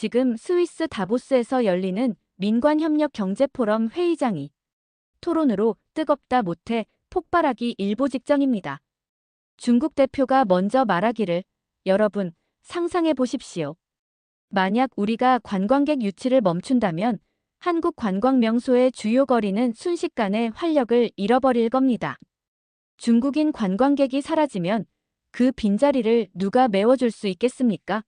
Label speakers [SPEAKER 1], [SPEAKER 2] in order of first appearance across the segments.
[SPEAKER 1] 지금 스위스 다보스에서 열리는 민관협력 경제포럼 회의장이 토론으로 뜨겁다 못해 폭발하기 일보 직전입니다. 중국 대표가 먼저 말하기를 여러분 상상해 보십시오. 만약 우리가 관광객 유치를 멈춘다면 한국 관광 명소의 주요 거리는 순식간에 활력을 잃어버릴 겁니다. 중국인 관광객이 사라지면 그 빈자리를 누가 메워줄 수 있겠습니까?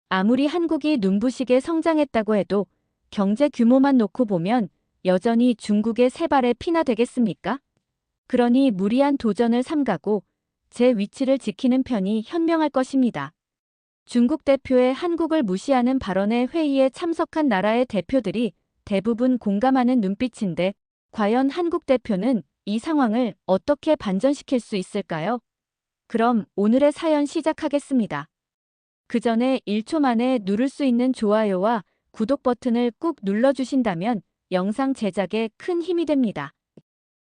[SPEAKER 1] 아무리 한국이 눈부시게 성장했다고 해도 경제 규모만 놓고 보면 여전히 중국의 세 발의 피나 되겠습니까? 그러니 무리한 도전을 삼가고 제 위치를 지키는 편이 현명할 것입니다. 중국 대표의 한국을 무시하는 발언에 회의에 참석한 나라의 대표들이 대부분 공감하는 눈빛인데 과연 한국 대표는 이 상황을 어떻게 반전시킬 수 있을까요? 그럼 오늘의 사연 시작하겠습니다. 그 전에 1초 만에 누를 수 있는 좋아요와 구독 버튼을 꾹 눌러주신다면 영상 제작에 큰 힘이 됩니다.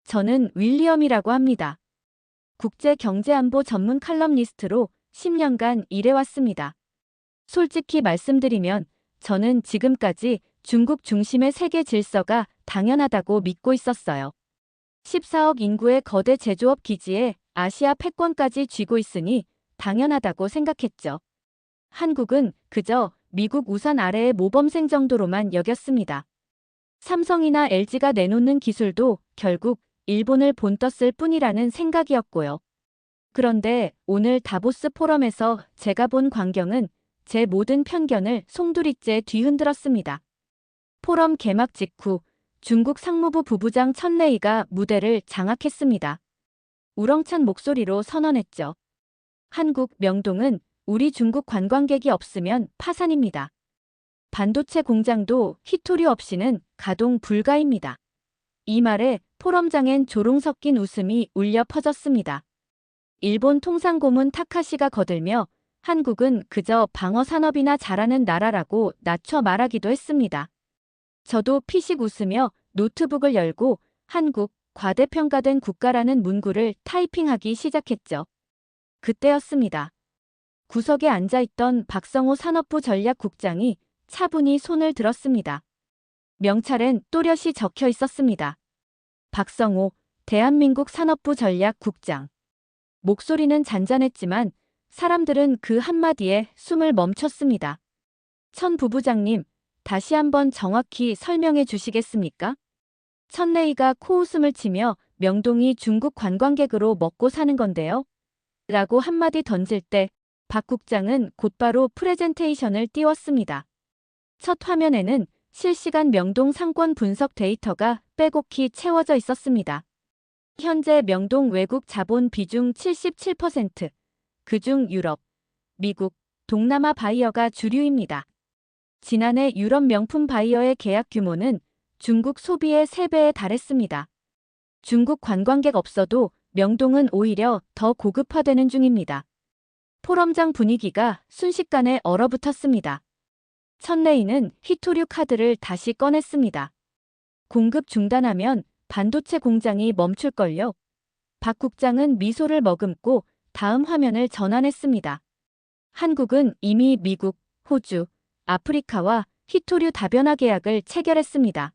[SPEAKER 1] 저는 윌리엄이라고 합니다. 국제경제안보 전문 칼럼니스트로 10년간 일해왔습니다. 솔직히 말씀드리면 저는 지금까지 중국 중심의 세계 질서가 당연하다고 믿고 있었어요. 14억 인구의 거대 제조업 기지에 아시아 패권까지 쥐고 있으니 당연하다고 생각했죠. 한국은 그저 미국 우산 아래의 모범생 정도로만 여겼습니다. 삼성이나 LG가 내놓는 기술도 결국 일본을 본떴을 뿐이라는 생각이었고요. 그런데 오늘 다보스 포럼에서 제가 본 광경은 제 모든 편견을 송두리째 뒤흔들었습니다. 포럼 개막 직후 중국 상무부 부부장 천레이가 무대를 장악했습니다. 우렁찬 목소리로 선언했죠. 한국 명동은 우리 중국 관광객이 없으면 파산입니다. 반도체 공장도 히토류 없이는 가동 불가입니다. 이 말에 포럼장엔 조롱 섞인 웃음이 울려 퍼졌습니다. 일본 통상고문 타카시가 거들며 한국은 그저 방어 산업이나 잘하는 나라라고 낮춰 말하기도 했습니다. 저도 피식 웃으며 노트북을 열고 한국 과대평가된 국가라는 문구를 타이핑하기 시작했죠. 그때였습니다. 구석에 앉아있던 박성호 산업부 전략국장이 차분히 손을 들었습니다. 명찰엔 또렷이 적혀 있었습니다. 박성호 대한민국 산업부 전략국장. 목소리는 잔잔했지만 사람들은 그 한마디에 숨을 멈췄습니다. 천 부부장님, 다시 한번 정확히 설명해 주시겠습니까? 천레이가 코웃음을 치며 명동이 중국 관광객으로 먹고 사는 건데요. 라고 한마디 던질 때 박 국장은 곧바로 프레젠테이션을 띄웠습니다. 첫 화면에는 실시간 명동 상권 분석 데이터가 빼곡히 채워져 있었습니다. 현재 명동 외국 자본 비중 77%, 그중 유럽, 미국, 동남아 바이어가 주류입니다. 지난해 유럽 명품 바이어의 계약 규모는 중국 소비의 3배에 달했습니다. 중국 관광객 없어도 명동은 오히려 더 고급화되는 중입니다. 포럼장 분위기가 순식간에 얼어붙었습니다. 천레이는 히토류 카드를 다시 꺼냈습니다. 공급 중단하면 반도체 공장이 멈출걸요. 박 국장은 미소를 머금고 다음 화면을 전환했습니다. 한국은 이미 미국, 호주, 아프리카와 히토류 다변화 계약을 체결했습니다.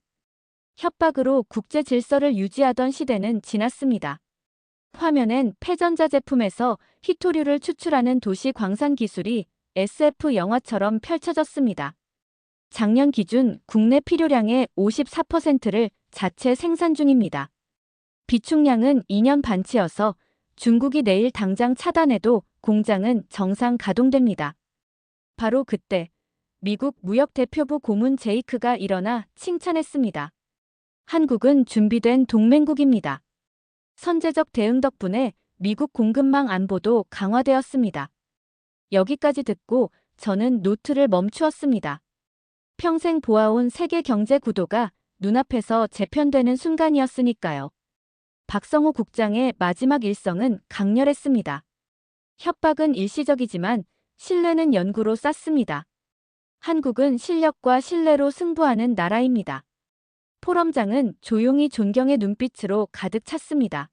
[SPEAKER 1] 협박으로 국제 질서를 유지하던 시대는 지났습니다. 화면엔 패전자 제품에서 히토류를 추출하는 도시 광산 기술이 SF 영화처럼 펼쳐졌습니다. 작년 기준 국내 필요량의 54%를 자체 생산 중입니다. 비축량은 2년 반치여서 중국이 내일 당장 차단해도 공장은 정상 가동됩니다. 바로 그때 미국 무역대표부 고문 제이크가 일어나 칭찬했습니다. 한국은 준비된 동맹국입니다. 선제적 대응 덕분에 미국 공급망 안보도 강화되었습니다. 여기까지 듣고 저는 노트를 멈추었습니다. 평생 보아온 세계 경제 구도가 눈앞에서 재편되는 순간이었으니까요. 박성호 국장의 마지막 일성은 강렬했습니다. 협박은 일시적이지만 신뢰는 연구로 쌓습니다. 한국은 실력과 신뢰로 승부하는 나라입니다. 포럼장은 조용히 존경의 눈빛으로 가득 찼습니다.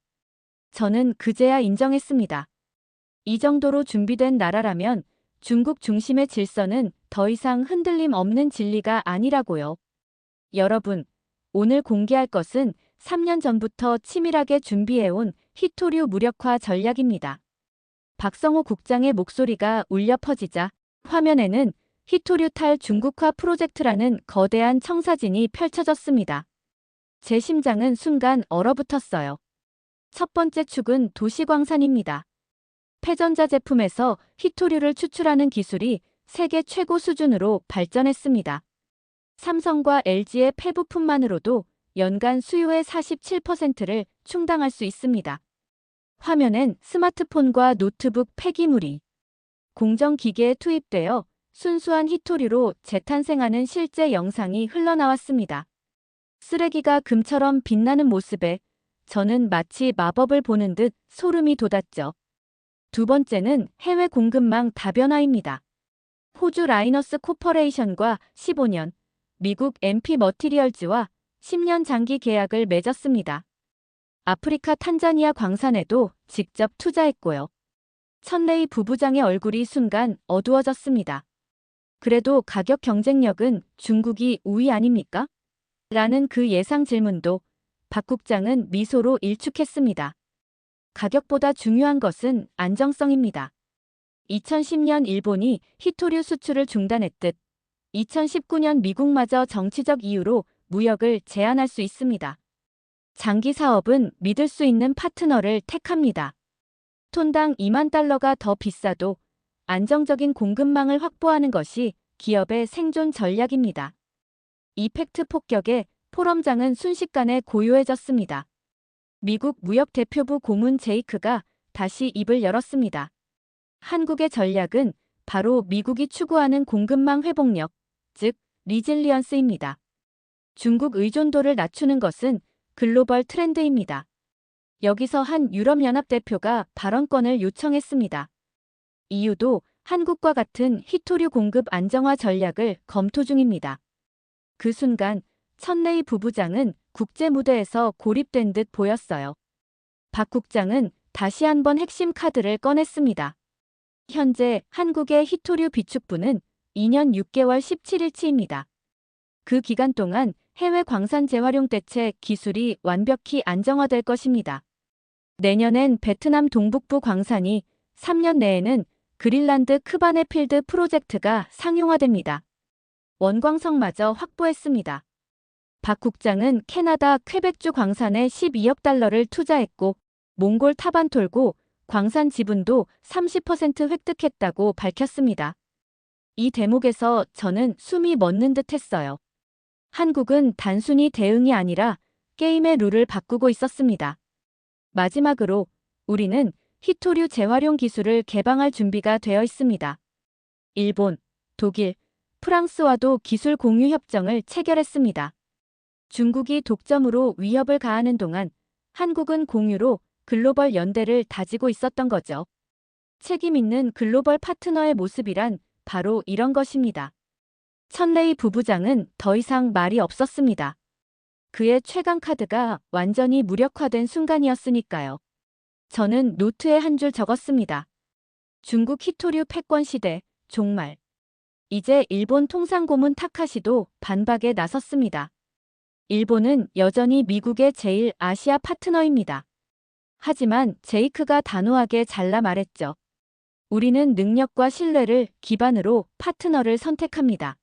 [SPEAKER 1] 저는 그제야 인정했습니다. 이 정도로 준비된 나라라면 중국 중심의 질서는 더 이상 흔들림 없는 진리가 아니라고요. 여러분, 오늘 공개할 것은 3년 전부터 치밀하게 준비해온 히토류 무력화 전략입니다. 박성호 국장의 목소리가 울려 퍼지자 화면에는 히토류 탈 중국화 프로젝트라는 거대한 청사진이 펼쳐졌습니다. 제 심장은 순간 얼어붙었어요. 첫 번째 축은 도시광산입니다. 폐전자 제품에서 히토류를 추출하는 기술이 세계 최고 수준으로 발전했습니다. 삼성과 LG의 폐부품만으로도 연간 수요의 47%를 충당할 수 있습니다. 화면엔 스마트폰과 노트북 폐기물이 공정기계에 투입되어 순수한 히토류로 재탄생하는 실제 영상이 흘러나왔습니다. 쓰레기가 금처럼 빛나는 모습에 저는 마치 마법을 보는 듯 소름이 돋았죠. 두 번째는 해외 공급망 다변화입니다. 호주 라이너스 코퍼레이션과 15년, 미국 MP 머티리얼즈와 10년 장기 계약을 맺었습니다. 아프리카 탄자니아 광산에도 직접 투자했고요. 천레이 부부장의 얼굴이 순간 어두워졌습니다. 그래도 가격 경쟁력은 중국이 우위 아닙니까? 라는 그 예상 질문도 박 국장은 미소로 일축했습니다. 가격보다 중요한 것은 안정성입니다. 2010년 일본이 히토류 수출을 중단했듯 2019년 미국마저 정치적 이유로 무역을 제한할 수 있습니다. 장기 사업은 믿을 수 있는 파트너를 택합니다. 톤당 2만 달러가 더 비싸도 안정적인 공급망을 확보하는 것이 기업의 생존 전략입니다. 이펙트 폭격에 포럼장은 순식간에 고요해졌습니다. 미국 무역대표부 고문 제이크가 다시 입을 열었습니다. 한국의 전략은 바로 미국이 추구하는 공급망 회복력, 즉 리질리언스입니다. 중국 의존도를 낮추는 것은 글로벌 트렌드입니다. 여기서 한 유럽연합 대표가 발언권을 요청했습니다. EU도 한국과 같은 히토류 공급 안정화 전략을 검토 중입니다. 그 순간 천레이 부부장은 국제 무대에서 고립된 듯 보였어요. 박 국장은 다시 한번 핵심 카드를 꺼냈습니다. 현재 한국의 히토류 비축분은 2년 6개월 17일치입니다. 그 기간 동안 해외 광산 재활용 대체 기술이 완벽히 안정화될 것입니다. 내년엔 베트남 동북부 광산이 3년 내에는 그린란드 크바네 필드 프로젝트가 상용화됩니다. 원광석마저 확보했습니다. 박 국장은 캐나다 퀘벡주 광산에 12억 달러를 투자했고 몽골 타반톨고 광산 지분도 30% 획득했다고 밝혔습니다. 이 대목에서 저는 숨이 멎는 듯 했어요. 한국은 단순히 대응이 아니라 게임의 룰을 바꾸고 있었습니다. 마지막으로 우리는 히토류 재활용 기술을 개방할 준비가 되어 있습니다. 일본, 독일, 프랑스와도 기술 공유 협정을 체결했습니다. 중국이 독점으로 위협을 가하는 동안 한국은 공유로 글로벌 연대를 다지고 있었던 거죠. 책임 있는 글로벌 파트너의 모습이란 바로 이런 것입니다. 천레이 부부장은 더 이상 말이 없었습니다. 그의 최강 카드가 완전히 무력화된 순간이었으니까요. 저는 노트에 한 줄 적었습니다. 중국 히토류 패권 시대, 종말. 이제 일본 통상고문 타카시도 반박에 나섰습니다. 일본은 여전히 미국의 제일 아시아 파트너입니다. 하지만 제이크가 단호하게 잘라 말했죠. 우리는 능력과 신뢰를 기반으로 파트너를 선택합니다.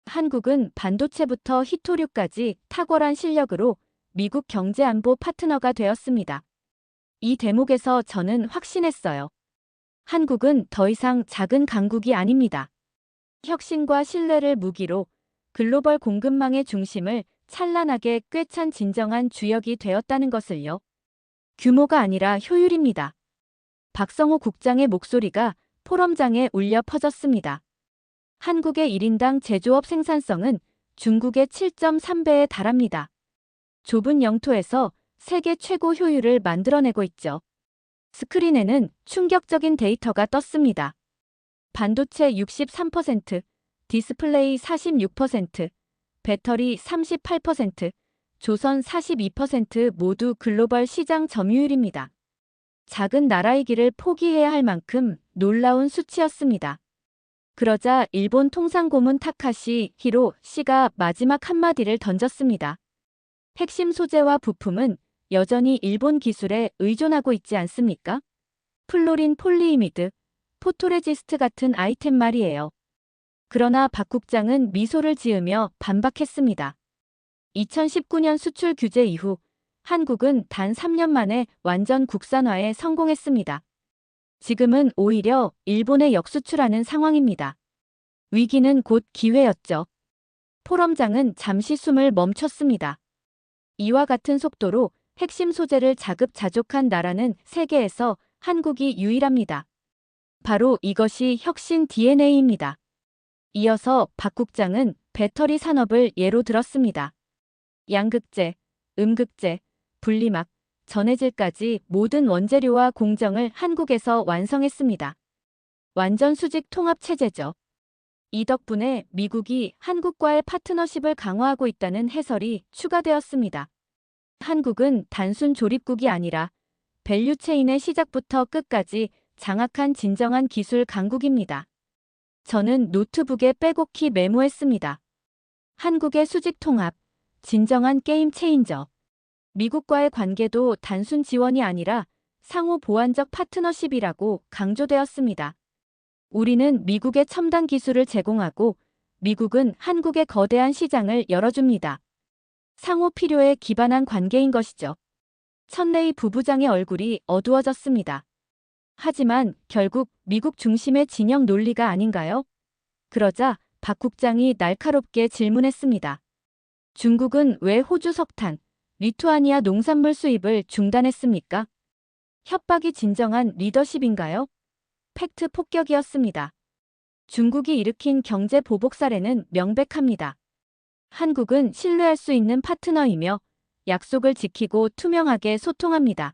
[SPEAKER 1] 한국은 반도체부터 히토류까지 탁월한 실력으로 미국 경제안보 파트너가 되었습니다. 이 대목에서 저는 확신했어요. 한국은 더 이상 작은 강국이 아닙니다. 혁신과 신뢰를 무기로 글로벌 공급망의 중심을 찬란하게 꿰찬 진정한 주역이 되었다는 것을요. 규모가 아니라 효율입니다. 박성호 국장의 목소리가 포럼장에 울려 퍼졌습니다. 한국의 1인당 제조업 생산성은 중국의 7.3배에 달합니다. 좁은 영토에서 세계 최고 효율을 만들어내고 있죠. 스크린에는 충격적인 데이터가 떴습니다. 반도체 63%, 디스플레이 46%, 배터리 38%, 조선 42% 모두 글로벌 시장 점유율입니다. 작은 나라이기를 포기해야 할 만큼 놀라운 수치였습니다. 그러자 일본 통상고문 타카시 히로시가 마지막 한마디를 던졌습니다. 핵심 소재와 부품은 여전히 일본 기술에 의존하고 있지 않습니까? 플로린 폴리이미드, 포토레지스트 같은 아이템 말이에요. 그러나 박 국장은 미소를 지으며 반박했습니다. 2019년 수출 규제 이후 한국은 단 3년 만에 완전 국산화에 성공했습니다. 지금은 오히려 일본에 역수출하는 상황입니다. 위기는 곧 기회였죠. 포럼장은 잠시 숨을 멈췄습니다. 이와 같은 속도로 핵심 소재를 자급자족한 나라는 세계에서 한국이 유일합니다. 바로 이것이 혁신 DNA입니다. 이어서 박 국장은 배터리 산업을 예로 들었습니다. 양극재, 음극재, 분리막, 전해질까지 모든 원재료와 공정을 한국에서 완성했습니다. 완전 수직 통합 체제죠. 이 덕분에 미국이 한국과의 파트너십을 강화하고 있다는 해설이 추가되었습니다. 한국은 단순 조립국이 아니라 밸류체인의 시작부터 끝까지 장악한 진정한 기술 강국입니다. 저는 노트북에 빼곡히 메모했습니다. 한국의 수직 통합, 진정한 게임 체인저. 미국과의 관계도 단순 지원이 아니라 상호 보완적 파트너십이라고 강조되었습니다. 우리는 미국의 첨단 기술을 제공하고 미국은 한국의 거대한 시장을 열어줍니다. 상호 필요에 기반한 관계인 것이죠. 천레이 부부장의 얼굴이 어두워졌습니다. 하지만 결국 미국 중심의 진영 논리가 아닌가요? 그러자 박 국장이 날카롭게 질문했습니다. 중국은 왜 호주 석탄, 리투아니아 농산물 수입을 중단했습니까? 협박이 진정한 리더십인가요? 팩트 폭격이었습니다. 중국이 일으킨 경제 보복 사례는 명백합니다. 한국은 신뢰할 수 있는 파트너이며 약속을 지키고 투명하게 소통합니다.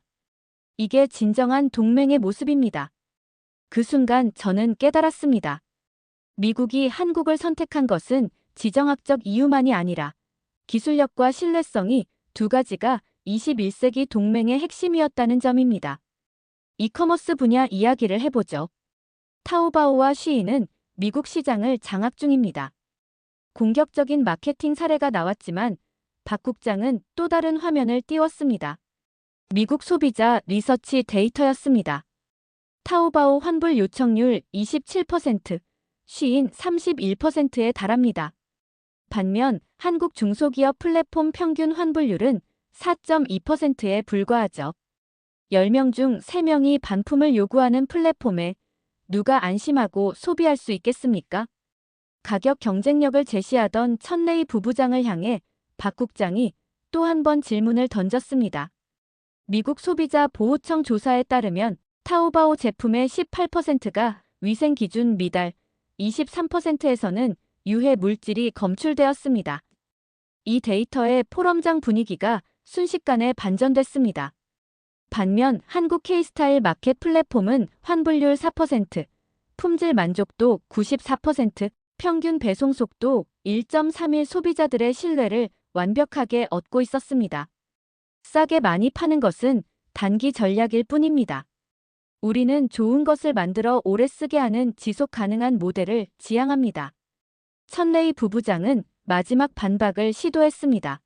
[SPEAKER 1] 이게 진정한 동맹의 모습입니다. 그 순간 저는 깨달았습니다. 미국이 한국을 선택한 것은 지정학적 이유만이 아니라 기술력과 신뢰성이 두 가지가 21세기 동맹의 핵심이었다는 점입니다. 이커머스 분야 이야기를 해보죠. 타오바오와 쉬인은 미국 시장을 장악 중입니다. 공격적인 마케팅 사례가 나왔지만 박 국장은 또 다른 화면을 띄웠습니다. 미국 소비자 리서치 데이터였습니다. 타오바오 환불 요청률 27%, 쉬인 31%에 달합니다. 반면 한국 중소기업 플랫폼 평균 환불률은 4.2%에 불과하죠. 10명 중 3명이 반품을 요구하는 플랫폼에 누가 안심하고 소비할 수 있겠습니까? 가격 경쟁력을 제시하던 천레이 부부장을 향해 박 국장이 또 한 번 질문을 던졌습니다. 미국 소비자 보호청 조사에 따르면 타오바오 제품의 18%가 위생 기준 미달, 23%에서는 유해 물질이 검출되었습니다. 이 데이터에 포럼장 분위기가 순식간에 반전됐습니다. 반면 한국 K스타일 마켓 플랫폼은 환불률 4%, 품질 만족도 94%, 평균 배송 속도 1.31 소비자들의 신뢰를 완벽하게 얻고 있었습니다. 싸게 많이 파는 것은 단기 전략일 뿐입니다. 우리는 좋은 것을 만들어 오래 쓰게 하는 지속 가능한 모델을 지향합니다. 천레이 부부장은 마지막 반박을 시도했습니다.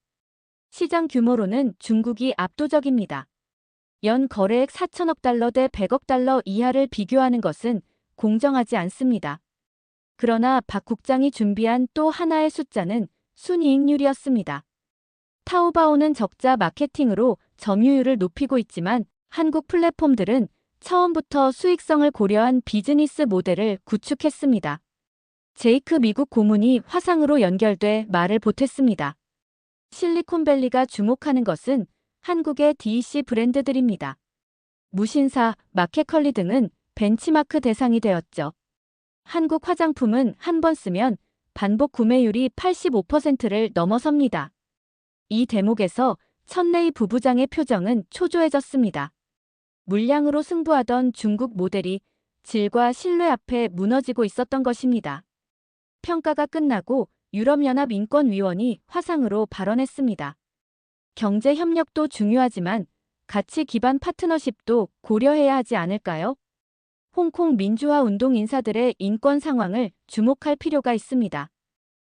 [SPEAKER 1] 시장 규모로는 중국이 압도적입니다. 연 거래액 4천억 달러 대 100억 달러 이하를 비교하는 것은 공정하지 않습니다. 그러나 박 국장이 준비한 또 하나의 숫자는 순이익률이었습니다. 타오바오는 적자 마케팅으로 점유율을 높이고 있지만 한국 플랫폼들은 처음부터 수익성을 고려한 비즈니스 모델을 구축했습니다. 제이크 미국 고문이 화상으로 연결돼 말을 보탰습니다. 실리콘밸리가 주목하는 것은 한국의 DEC 브랜드들입니다. 무신사, 마켓컬리 등은 벤치마크 대상이 되었죠. 한국 화장품은 한 번 쓰면 반복 구매율이 85%를 넘어섭니다. 이 대목에서 천레이 부부장의 표정은 초조해졌습니다. 물량으로 승부하던 중국 모델이 질과 신뢰 앞에 무너지고 있었던 것입니다. 평가가 끝나고 유럽연합 인권위원이 화상으로 발언했습니다. 경제 협력도 중요하지만 가치 기반 파트너십도 고려해야 하지 않을까요? 홍콩 민주화 운동 인사들의 인권 상황을 주목할 필요가 있습니다.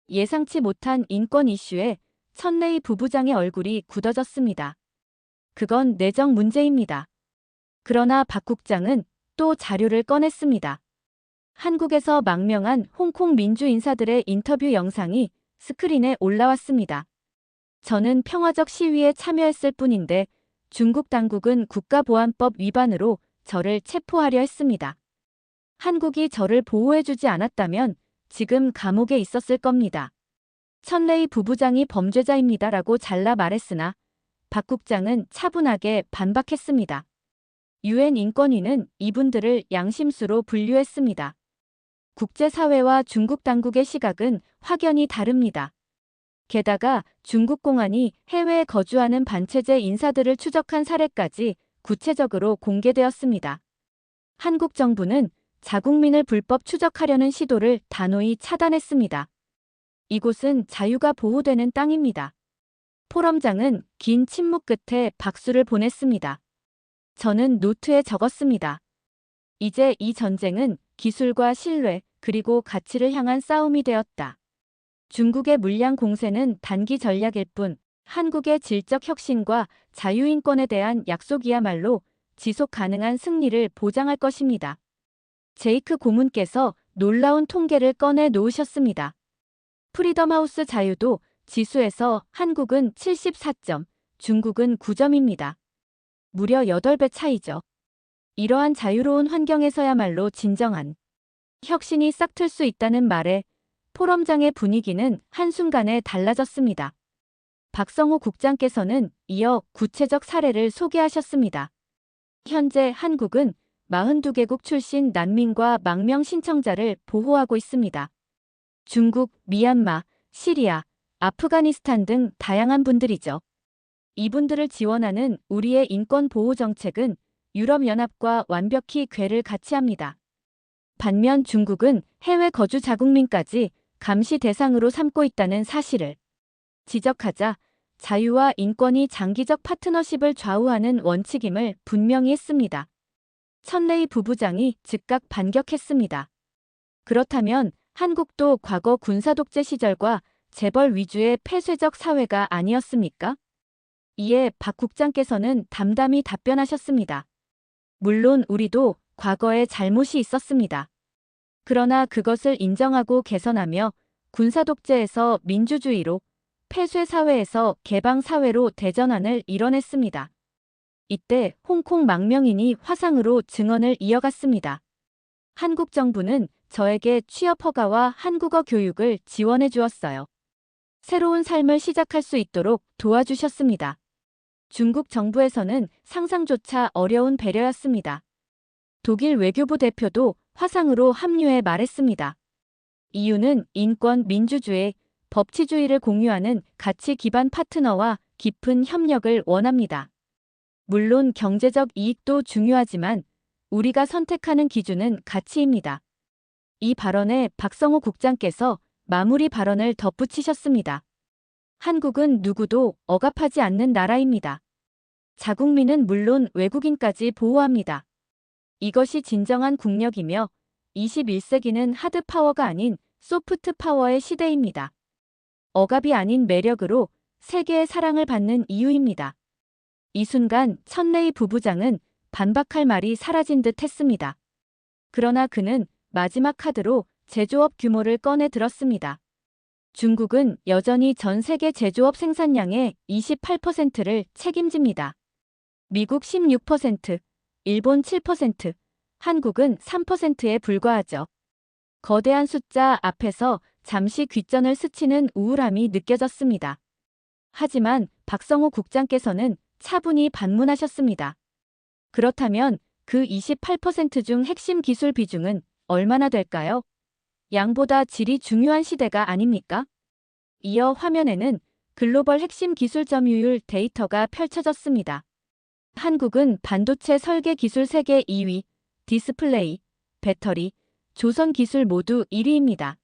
[SPEAKER 1] 예상치 못한 인권 이슈에 천레이 부부장의 얼굴이 굳어졌습니다. 그건 내정 문제입니다. 그러나 박 국장은 또 자료를 꺼냈습니다. 한국에서 망명한 홍콩 민주 인사들의 인터뷰 영상이 스크린에 올라왔습니다. 저는 평화적 시위에 참여했을 뿐인데 중국 당국은 국가보안법 위반으로 저를 체포하려 했습니다. 한국이 저를 보호해주지 않았다면 지금 감옥에 있었을 겁니다. 천레이 부부장이 범죄자입니다라고 잘라 말했으나 박 국장은 차분하게 반박했습니다. 유엔 인권위는 이분들을 양심수로 분류했습니다. 국제사회와 중국 당국의 시각은 확연히 다릅니다. 게다가 중국 공안이 해외에 거주하는 반체제 인사들을 추적한 사례까지 구체적으로 공개되었습니다. 한국 정부는 자국민을 불법 추적하려는 시도를 단호히 차단했습니다. 이곳은 자유가 보호되는 땅입니다. 포럼장은 긴 침묵 끝에 박수를 보냈습니다. 저는 노트에 적었습니다. 이제 이 전쟁은 기술과 신뢰 그리고 가치를 향한 싸움이 되었다. 중국의 물량 공세는 단기 전략일 뿐 한국의 질적 혁신과 자유인권에 대한 약속이야말로 지속 가능한 승리를 보장할 것입니다. 제이크 고문께서 놀라운 통계를 꺼내 놓으셨습니다. 프리덤하우스 자유도 지수에서 한국은 74점, 중국은 9점입니다. 무려 8배 차이죠. 이러한 자유로운 환경에서야말로 진정한 혁신이 싹틀 수 있다는 말에 포럼장의 분위기는 한순간에 달라졌습니다. 박성호 국장께서는 이어 구체적 사례를 소개하셨습니다. 현재 한국은 42개국 출신 난민과 망명 신청자를 보호하고 있습니다. 중국, 미얀마, 시리아, 아프가니스탄 등 다양한 분들이죠. 이분들을 지원하는 우리의 인권 보호 정책은 유럽연합과 완벽히 궤를 같이 합니다. 반면 중국은 해외 거주 자국민까지 감시 대상으로 삼고 있다는 사실을 지적하자 자유와 인권이 장기적 파트너십을 좌우하는 원칙임을 분명히 했습니다. 천레이 부부장이 즉각 반격했습니다. 그렇다면 한국도 과거 군사독재 시절과 재벌 위주의 폐쇄적 사회가 아니었습니까? 이에 박 국장께서는 담담히 답변하셨습니다. 물론 우리도 과거에 잘못이 있었습니다. 그러나 그것을 인정하고 개선하며 군사독재에서 민주주의로, 폐쇄사회에서 개방사회로 대전환을 이뤄냈습니다. 이때 홍콩 망명인이 화상으로 증언을 이어갔습니다. 한국 정부는 저에게 취업 허가와 한국어 교육을 지원해 주었어요. 새로운 삶을 시작할 수 있도록 도와주셨습니다. 중국 정부에서는 상상조차 어려운 배려였습니다. 독일 외교부 대표도 화상으로 합류해 말했습니다. 이유는 인권, 민주주의, 법치주의를 공유하는 가치 기반 파트너와 깊은 협력을 원합니다. 물론 경제적 이익도 중요하지만 우리가 선택하는 기준은 가치입니다. 이 발언에 박성호 국장께서 마무리 발언을 덧붙이셨습니다. 한국은 누구도 억압하지 않는 나라입니다. 자국민은 물론 외국인까지 보호합니다. 이것이 진정한 국력이며 21세기는 하드파워가 아닌 소프트파워의 시대입니다. 억압이 아닌 매력으로 세계의 사랑을 받는 이유입니다. 이 순간 천레이 부부장은 반박할 말이 사라진 듯 했습니다. 그러나 그는 마지막 카드로 제조업 규모를 꺼내 들었습니다. 중국은 여전히 전 세계 제조업 생산량의 28%를 책임집니다. 미국 16%, 일본 7%, 한국은 3%에 불과하죠. 거대한 숫자 앞에서 잠시 귓전을 스치는 우울함이 느껴졌습니다. 하지만 박성호 국장께서는 차분히 반문하셨습니다. 그렇다면 그 28% 중 핵심 기술 비중은 얼마나 될까요? 양보다 질이 중요한 시대가 아닙니까? 이어 화면에는 글로벌 핵심 기술 점유율 데이터가 펼쳐졌습니다. 한국은 반도체 설계 기술 세계 2위, 디스플레이, 배터리, 조선 기술 모두 1위입니다.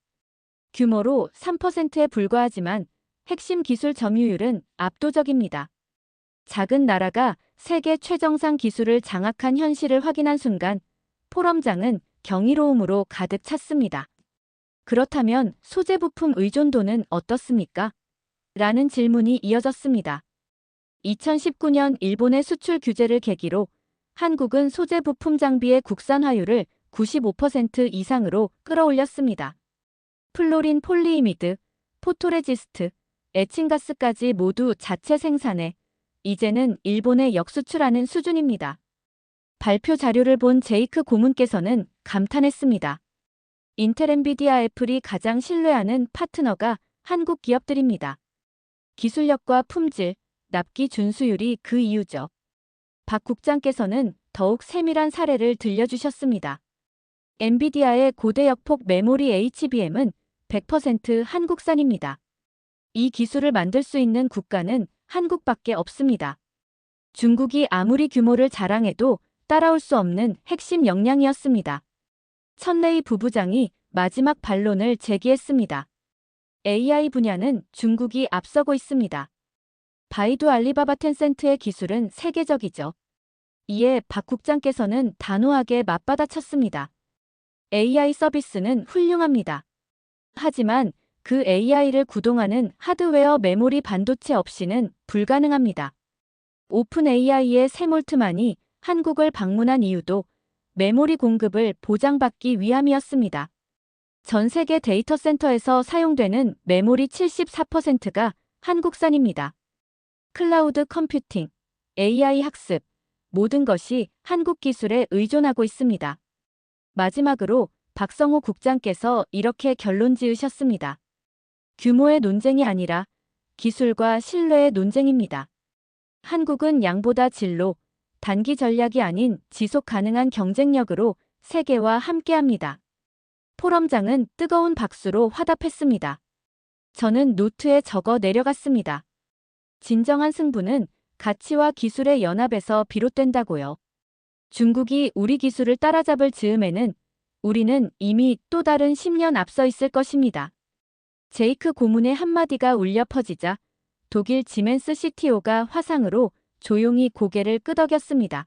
[SPEAKER 1] 규모로 3%에 불과하지만 핵심 기술 점유율은 압도적입니다. 작은 나라가 세계 최정상 기술을 장악한 현실을 확인한 순간 포럼장은 경이로움으로 가득 찼습니다. 그렇다면 소재 부품 의존도는 어떻습니까? 라는 질문이 이어졌습니다. 2019년 일본의 수출 규제를 계기로 한국은 소재 부품 장비의 국산화율을 95% 이상으로 끌어올렸습니다. 플로린 폴리이미드, 포토레지스트, 에칭가스까지 모두 자체 생산해 이제는 일본에 역수출하는 수준입니다. 발표 자료를 본 제이크 고문께서는 감탄했습니다. 인텔, 엔비디아, 애플이 가장 신뢰하는 파트너가 한국 기업들입니다. 기술력과 품질, 납기 준수율이 그 이유죠. 박 국장께서는 더욱 세밀한 사례를 들려주셨습니다. 엔비디아의 고대역폭 메모리 HBM은 100% 한국산입니다. 이 기술을 만들 수 있는 국가는 한국밖에 없습니다. 중국이 아무리 규모를 자랑해도 따라올 수 없는 핵심 역량이었습니다. 천레이 부부장이 마지막 반론을 제기했습니다. AI 분야는 중국이 앞서고 있습니다. 바이두, 알리바바, 텐센트의 기술은 세계적이죠. 이에 박 국장께서는 단호하게 맞받아쳤습니다. AI 서비스는 훌륭합니다. 하지만 그 AI를 구동하는 하드웨어, 메모리, 반도체 없이는 불가능합니다. 오픈 AI의 샘 올트만이 한국을 방문한 이유도 메모리 공급을 보장받기 위함이었습니다. 전 세계 데이터 센터에서 사용되는 메모리 74%가 한국산입니다. 클라우드 컴퓨팅, AI 학습, 모든 것이 한국 기술에 의존하고 있습니다. 마지막으로 박성호 국장께서 이렇게 결론 지으셨습니다. 규모의 논쟁이 아니라 기술과 신뢰의 논쟁입니다. 한국은 양보다 질로, 단기 전략이 아닌 지속 가능한 경쟁력으로 세계와 함께합니다. 포럼장은 뜨거운 박수로 화답했습니다. 저는 노트에 적어 내려갔습니다. 진정한 승부는 가치와 기술의 연합에서 비롯된다고요. 중국이 우리 기술을 따라잡을 즈음에는 우리는 이미 또 다른 10년 앞서 있을 것입니다. 제이크 고문의 한마디가 울려 퍼지자 독일 지멘스 CTO가 화상으로 조용히 고개를 끄덕였습니다.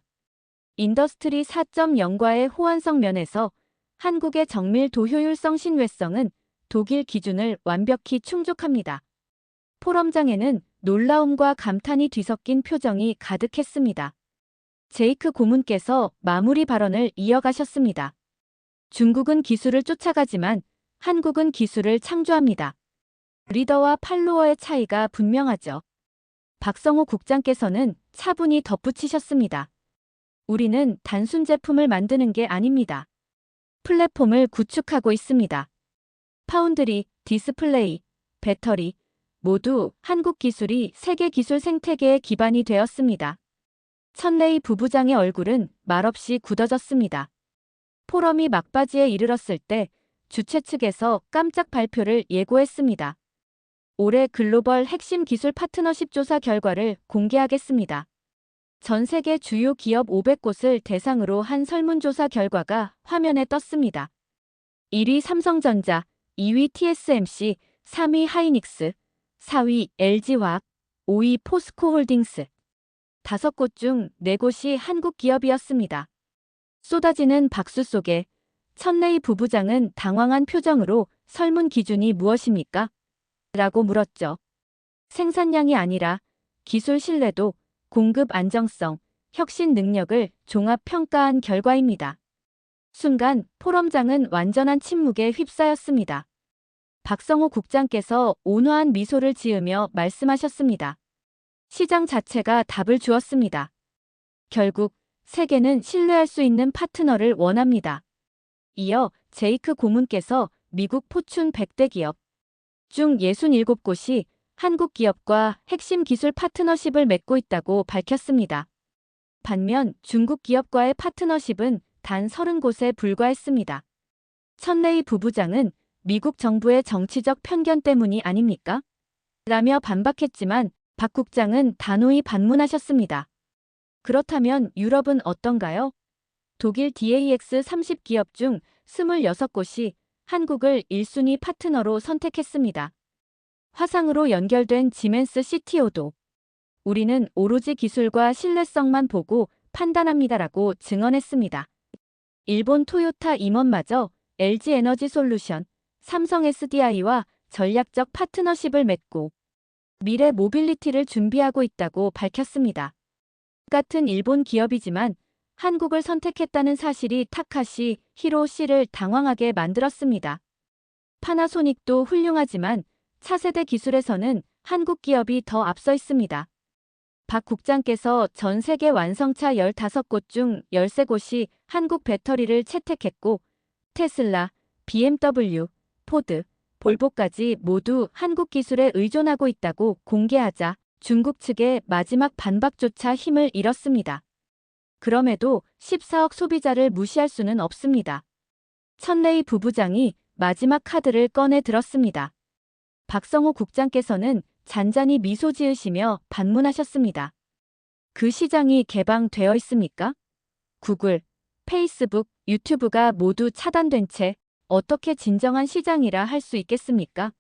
[SPEAKER 1] 인더스트리 4.0과의 호환성 면에서 한국의 정밀도, 효율성, 신뢰성은 독일 기준을 완벽히 충족합니다. 포럼장에는 놀라움과 감탄이 뒤섞인 표정이 가득했습니다. 제이크 고문께서 마무리 발언을 이어가셨습니다. 중국은 기술을 쫓아가지만 한국은 기술을 창조합니다. 리더와 팔로워의 차이가 분명하죠. 박성호 국장께서는 차분히 덧붙이셨습니다. 우리는 단순 제품을 만드는 게 아닙니다. 플랫폼을 구축하고 있습니다. 파운드리, 디스플레이, 배터리, 모두 한국 기술이 세계 기술 생태계의 기반이 되었습니다. 천레이 부부장의 얼굴은 말없이 굳어졌습니다. 포럼이 막바지에 이르렀을 때 주최 측에서 깜짝 발표를 예고했습니다. 올해 글로벌 핵심 기술 파트너십 조사 결과를 공개하겠습니다. 전 세계 주요 기업 500곳을 대상으로 한 설문조사 결과가 화면에 떴습니다. 1위 삼성전자, 2위 TSMC, 3위 하이닉스, 4위 LG화학, 5위 포스코홀딩스. 5곳 중 4곳이 한국 기업이었습니다. 쏟아지는 박수 속에 천레이 부부장은 당황한 표정으로 설문 기준이 무엇입니까? 라고 물었죠. 생산량이 아니라 기술 신뢰도, 공급 안정성, 혁신 능력을 종합 평가한 결과입니다. 순간 포럼장은 완전한 침묵에 휩싸였습니다. 박성호 국장께서 온화한 미소를 지으며 말씀하셨습니다. 시장 자체가 답을 주었습니다. 결국 세계는 신뢰할 수 있는 파트너를 원합니다. 이어 제이크 고문께서 미국 포춘 100대 기업 중 67곳이 한국 기업과 핵심 기술 파트너십을 맺고 있다고 밝혔습니다. 반면 중국 기업과의 파트너십은 단 30곳에 불과했습니다. 천레이 부부장은 미국 정부의 정치적 편견 때문이 아닙니까? 라며 반박했지만 박 국장은 단호히 반문하셨습니다. 그렇다면 유럽은 어떤가요? 독일 DAX 30기업 중 26곳이 한국을 1순위 파트너로 선택했습니다. 화상으로 연결된 지멘스 CTO도 우리는 오로지 기술과 신뢰성만 보고 판단합니다라고 증언했습니다. 일본 토요타 임원마저 LG에너지솔루션, 삼성 SDI와 전략적 파트너십을 맺고 미래 모빌리티를 준비하고 있다고 밝혔습니다. 같은 일본 기업이지만 한국을 선택했다는 사실이 타카시 히로시를 당황하게 만들었습니다. 파나소닉도 훌륭하지만 차세대 기술에서는 한국 기업이 더 앞서 있습니다. 박 국장께서 전 세계 완성차 15곳 중 13곳이 한국 배터리를 채택했고 테슬라, BMW, 포드, 볼보까지 모두 한국 기술에 의존하고 있다고 공개하자 중국 측의 마지막 반박조차 힘을 잃었습니다. 그럼에도 14억 소비자를 무시할 수는 없습니다. 천레이 부부장이 마지막 카드를 꺼내 들었습니다. 박성호 국장께서는 잔잔히 미소 지으시며 반문하셨습니다. 그 시장이 개방되어 있습니까? 구글, 페이스북, 유튜브가 모두 차단된 채 어떻게 진정한 시장이라 할 수 있겠습니까?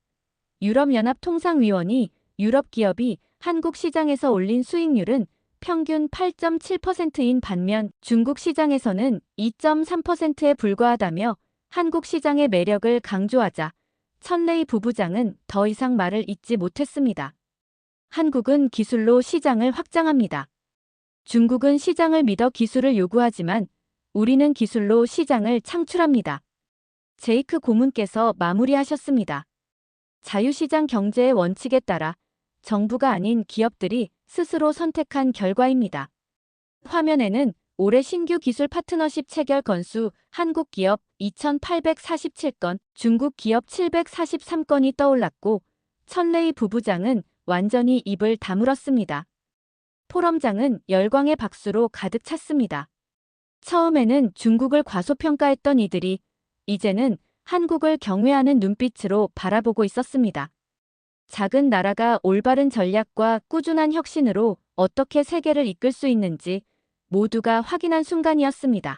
[SPEAKER 1] 유럽연합통상위원이 유럽 기업이 한국 시장에서 올린 수익률은 평균 8.7%인 반면 중국 시장에서는 2.3%에 불과하다며 한국 시장의 매력을 강조하자 천레이 부부장은 더 이상 말을 잇지 못했습니다. 한국은 기술로 시장을 확장합니다. 중국은 시장을 믿어 기술을 요구하지만 우리는 기술로 시장을 창출합니다. 제이크 고문께서 마무리하셨습니다. 자유시장 경제의 원칙에 따라 정부가 아닌 기업들이 스스로 선택한 결과입니다. 화면에는 올해 신규 기술 파트너십 체결 건수 한국 기업 2,847건, 중국 기업 743건이 떠올랐고 천레이 부부장은 완전히 입을 다물었습니다. 포럼장은 열광의 박수로 가득 찼습니다. 처음에는 중국을 과소평가했던 이들이 이제는 한국을 경외하는 눈빛으로 바라보고 있었습니다. 작은 나라가 올바른 전략과 꾸준한 혁신으로 어떻게 세계를 이끌 수 있는지 모두가 확인한 순간이었습니다.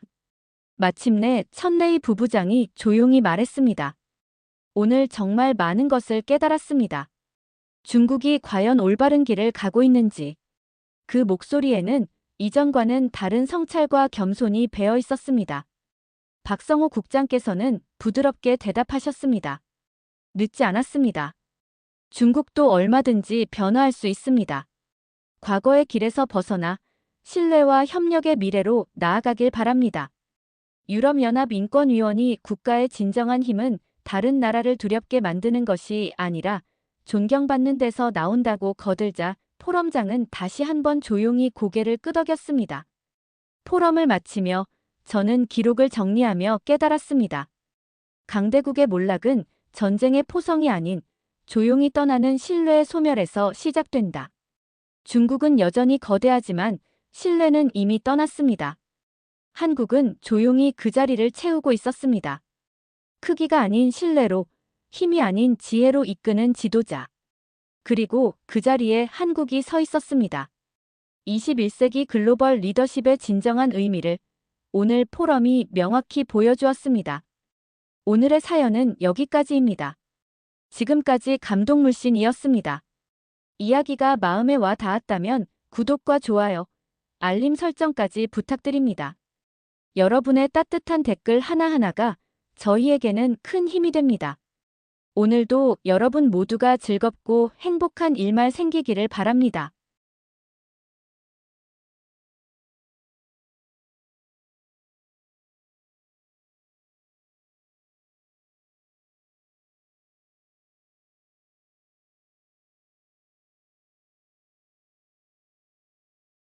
[SPEAKER 1] 마침내 천레이 부부장이 조용히 말했습니다. 오늘 정말 많은 것을 깨달았습니다. 중국이 과연 올바른 길을 가고 있는지. 그 목소리에는 이전과는 다른 성찰과 겸손이 배어 있었습니다. 박성호 국장께서는 부드럽게 대답하셨습니다. 늦지 않았습니다. 중국도 얼마든지 변화할 수 있습니다. 과거의 길에서 벗어나 신뢰와 협력의 미래로 나아가길 바랍니다. 유럽연합인권위원이 국가의 진정한 힘은 다른 나라를 두렵게 만드는 것이 아니라 존경받는 데서 나온다고 거들자 포럼장은 다시 한번 조용히 고개를 끄덕였습니다. 포럼을 마치며 저는 기록을 정리하며 깨달았습니다. 강대국의 몰락은 전쟁의 포성이 아닌 조용히 떠나는 신뢰의 소멸에서 시작된다. 중국은 여전히 거대하지만 신뢰는 이미 떠났습니다. 한국은 조용히 그 자리를 채우고 있었습니다. 크기가 아닌 신뢰로, 힘이 아닌 지혜로 이끄는 지도자. 그리고 그 자리에 한국이 서 있었습니다. 21세기 글로벌 리더십의 진정한 의미를 오늘 포럼이 명확히 보여주었습니다. 오늘의 사연은 여기까지입니다. 지금까지 감동물씬이었습니다. 이야기가 마음에 와 닿았다면 구독과 좋아요, 알림 설정까지 부탁드립니다. 여러분의 따뜻한 댓글 하나하나가 저희에게는 큰 힘이 됩니다. 오늘도 여러분 모두가 즐겁고 행복한 일만 생기기를 바랍니다.